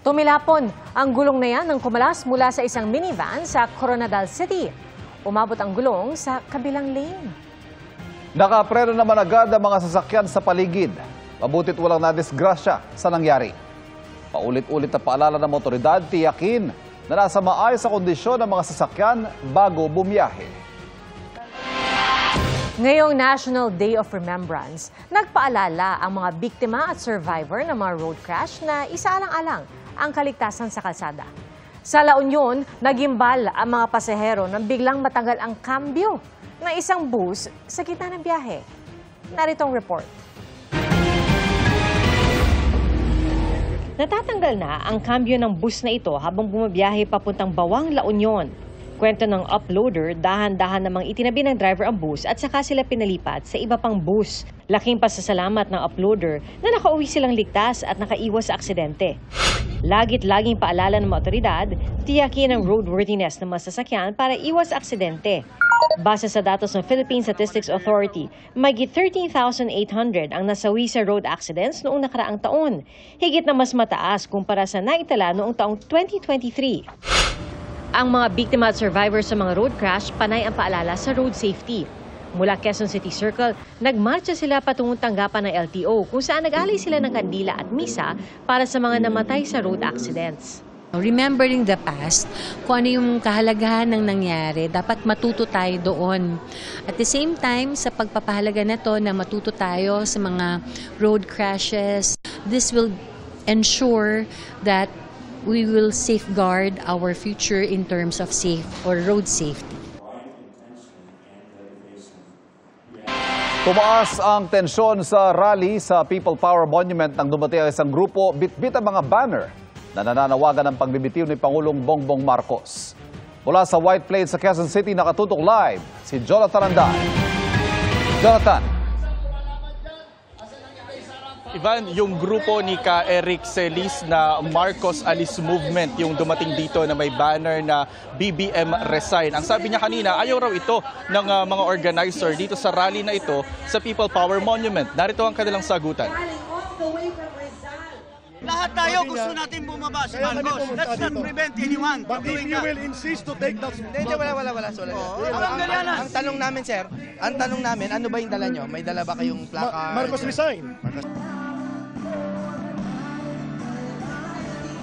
Tumilapon ang gulong na yan nang kumalas mula sa isang minivan sa Coronadal City. Umabot ang gulong sa kabilang lane. Nakapreno naman agad ang mga sasakyan sa paligid. Mabutit walang nadisgrasya sa nangyari. Paulit-ulit na paalala ng otoridad, tiyakin na nasa maayos sa kondisyon ng mga sasakyan bago bumiyahe. Ngayong National Day of Remembrance, nagpaalala ang mga biktima at survivor ng mga road crash na isaalang-alang ang kaligtasan sa kalsada. Sa La Union, nagimbal ang mga pasahero nang biglang matanggal ang kambyo ng isang bus sa gitna ng biyahe. Narito ang report. Natatanggal na ang kambyo ng bus na ito habang bumabiyahe papuntang Bawang, La Union. Kwento ng uploader, dahan-dahan namang itinabi ng driver ang bus at saka sila pinalipat sa iba pang bus. Laking pasasalamat ng uploader na nakauwi silang ligtas at nakaiwas sa aksidente. Lagit-laging paalala ng mga otoridad, tiyakin ang roadworthiness ng mga sasakyan para iwas aksidente. Base sa datos ng Philippine Statistics Authority, mahigit 13,800 ang nasawi sa road accidents noong nakaraang taon. Higit na mas mataas kumpara sa naitala noong taong 2023. Ang mga biktima at survivors sa mga road crash, panay ang paalala sa road safety. Mula Quezon City Circle, nagmarcha sila patungong tanggapan ng LTO kung saan nag-alay sila ng kandila at misa para sa mga namatay sa road accidents. Remembering the past, kung ano yung kahalagahan ng nangyari, dapat matuto tayo doon. At the same time, sa pagpapahalaga na to na matuto tayo sa mga road crashes, this will ensure that we will safeguard our future in terms of safe or road safety. Tumaas ang tensyon sa rally sa People Power Monument nang dumating ang isang grupo bitbit ang mga banner na nananawagan ng pagbibitiw ni Pangulong Bongbong Marcos. Mula sa White Plains sa Quezon City, nakatutok live si Jonathan Anday. Jonathan. Ivan, yung grupo ni Ka Eric Celis na Marcos Alis Movement, yung dumating dito na may banner na BBM Resign. Ang sabi niya kanina, ayaw raw ito ng mga organizer dito sa rally na ito sa People Power Monument. Narito ang kanilang sagutan. Lahat tayo gusto natin bumaba si Marcos. Let's not prevent anyone from doing that. If you will insist to take that... Hindi, wala. Ang tanong namin, sir, ano ba yung dala nyo? May dala ba kayong plaka? Marcos resign.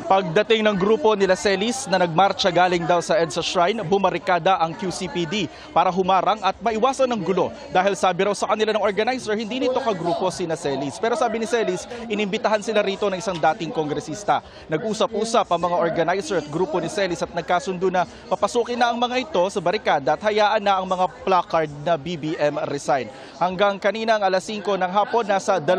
Pagdating ng grupo nila Celis na nagmarcha galing daw sa EDSA Shrine, bumarikada ang QCPD para humarang at maiwasan ng gulo. Dahil sabi raw sa kanila ng organizer, hindi nito kagrupo sina Celis. Pero sabi ni Celis, inimbitahan sila rito ng isang dating kongresista. Nag-usap-usap ang mga organizer at grupo ni Celis at nagkasundo na papasukin na ang mga ito sa barikada at hayaan na ang mga placard na BBM Resign. Hanggang kanina ang alas 5 ng hapon, nasa 2,000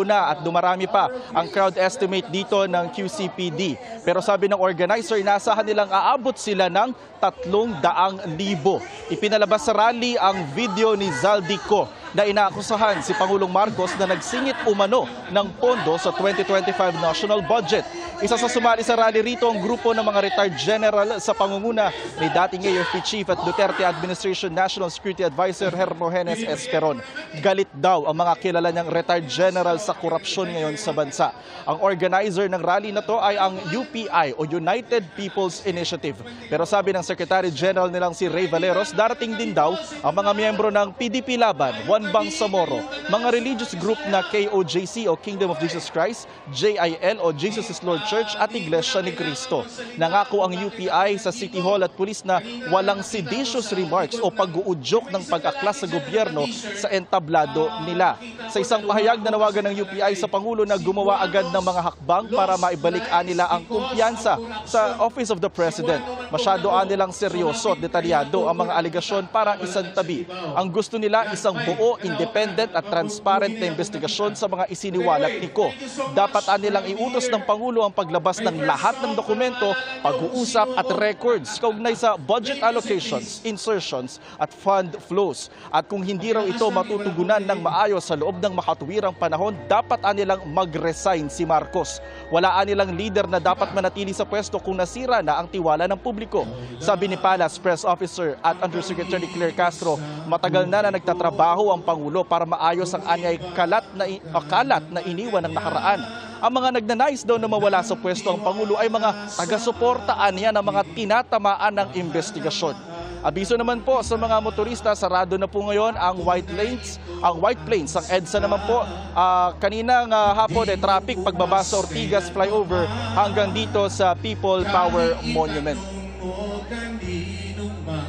na at dumarami pa ang crowd estimate dito ng QCPD. Pero sabi ng organizer, inasahan nilang aabot sila ng 300,000. Ipinalabas sa rally ang video ni Zaldico na inaakusahan si Pangulong Marcos na nagsingit umano ng pondo sa 2025 national budget. Isa sa sumali sa rally rito ang grupo ng mga retired general sa pangunguna ni dating AFP Chief at Duterte Administration National Security Advisor Hermogenes Esperon. Galit daw ang mga kilala niyang retired general sa korupsyon ngayon sa bansa. Ang organizer ng rally na to ay ang UPI o United People's Initiative. Pero sabi ng Secretary General nilang si Ray Valeros, darating din daw ang mga miyembro ng PDP Laban, Juan Bangsamoro, mga religious group na KOJC o Kingdom of Jesus Christ, JIL o Jesus is Lord Church at Iglesia ni Cristo. Nangako ang UPI sa City Hall at pulis na walang seditious remarks o pag-uudyok ng pag-aklas sa gobyerno sa entablado nila. Sa isang pahayag, nanawagan ng UPI sa Pangulo na gumawa agad ng mga hakbang para maibalik nila ang kumpiyansa sa Office of the President. Masyado nilang seryoso at detalyado ang mga aligasyon para isantabi. Ang gusto nila isang buo, independent at transparent na investigasyon sa mga isiniwalat ni Ko. Dapat nilang iutos ng Pangulo ang paglabas ng lahat ng dokumento, pag-uusap at records kaugnay sa budget allocations, insertions at fund flows. At kung hindi raw ito matutugunan ng maayos sa loob ng makatuwirang panahon, dapat nilang mag-resign si Marcos. Wala nilang leader na dapat manatili sa pwesto kung nasira na ang tiwala ng publiko. Sabi ni Palace Press Officer at Undersecretary Claire Castro, matagal na nagtatrabaho ang Pangulo para maayos ang anyay kalat na iniwan ng nakaraan. Ang mga nagnanais daw na mawala sa pwesto ang Pangulo ay mga taga-suportaan niya ng mga tinatamaan ng investigasyon. Abiso naman po sa mga motorista, sarado na po ngayon ang White Plains. Ang White Plains, ang EDSA naman po, kaninang hapon traffic pagbaba sa Ortigas flyover hanggang dito sa People Power Monument.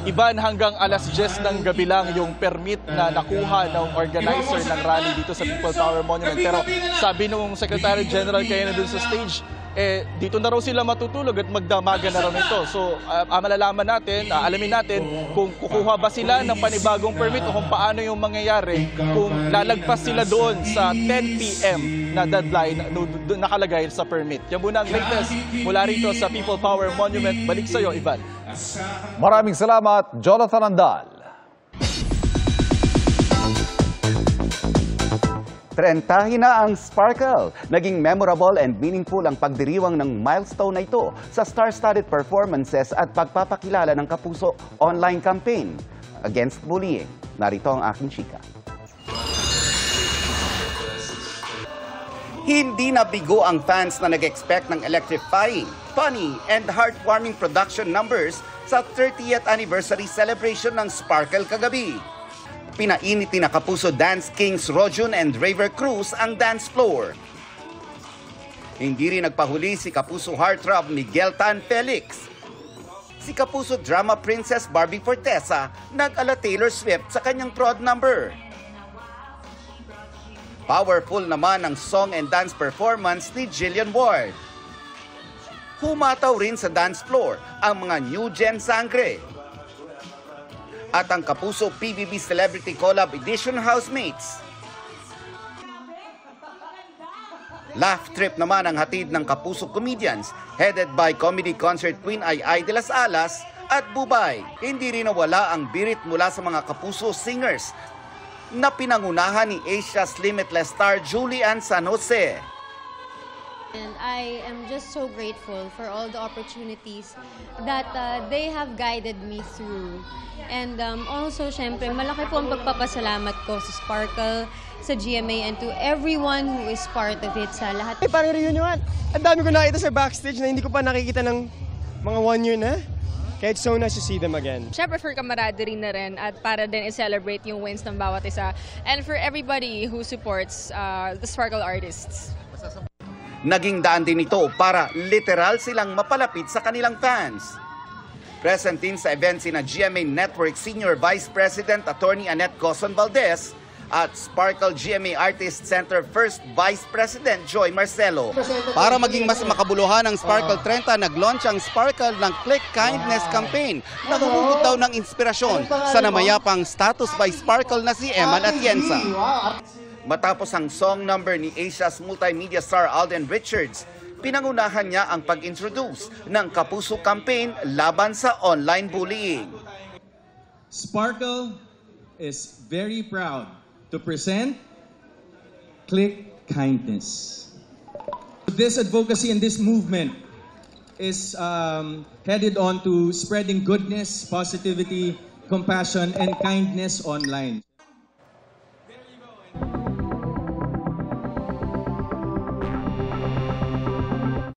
Iban hanggang alas 10 ng gabi lang yung permit na nakuha ng organizer ng rally dito sa People Power Monument. Pero sabi nung Secretary General kayo na dun sa stage, dito na raw sila matutulog at magdamagan na raw nito. So, malalaman natin, alamin natin kung kukuha ba sila ng panibagong permit o kung paano yung mangyayari kung lalagpas sila doon sa 10 p.m. na deadline na nakalagay sa permit. Yan muna ang latest mula rito sa People Power Monument. Balik sa'yo, Ivan. Maraming salamat, Jonathan Andal. 30 na ang Sparkle. Naging memorable and meaningful ang pagdiriwang ng milestone na ito sa star-studded performances at pagpapakilala ng Kapuso online campaign against bullying. Narito ang aking chika. Hindi nabigo ang fans na nag-expect ng electrifying, funny, and heartwarming production numbers sa 30th anniversary celebration ng Sparkle kagabi. Pinainit ni Kapuso Dance Kings Rojun and Raver Cruz ang dance floor. Hindi rin nagpahuli si Kapuso heartthrob Miguel Tan Felix. Si Kapuso drama princess Barbie Fortesa nag-ala Taylor Swift sa kanyang prod number. Powerful naman ang song and dance performance ni Jillian Ward. Humataw rin sa dance floor ang mga new gen sangre. At ang Kapuso PBB Celebrity Collab Edition housemates. Laugh trip naman ang hatid ng Kapuso comedians headed by comedy concert queen Ai de las Alas at Bubay. Hindi rin nawala ang birit mula sa mga Kapuso singers na pinangunahan ni Asia's Limitless star Julian San Jose. And I am just so grateful for all the opportunities that they have guided me through. And also, syempre, malaki po ang pagpapasalamat ko sa Sparkle, sa GMA, and to everyone who is part of it, sa lahat. Parang reunion. Ang dami ko nakita sa backstage na hindi ko pa nakikita ng mga 1 year na. Kaya it's so nice to see them again. Siyempre for camaraderie na rin at para din i-celebrate yung wins ng bawat isa. And for everybody who supports the Sparkle artists. Naging daan din ito para literal silang mapalapit sa kanilang fans. Present din sa event sina GMA Network Senior Vice President Attorney Annette Coson Valdez at Sparkle GMA Artist Center First Vice President Joy Marcelo. Para maging mas makabuluhan ang Sparkle 30, nag-launch ang Sparkle ng Click Kindness Campaign na huhugot daw ng inspirasyon sa namayapang status by Sparkle na si Eman Atienza. Matapos ang song number ni Asia's multimedia star Alden Richards, pinangunahan niya ang pag-introduce ng Kapuso campaign laban sa online bullying. Sparkle is very proud to present Click Kindness. This advocacy and this movement is headed on to spreading goodness, positivity, compassion, and kindness online.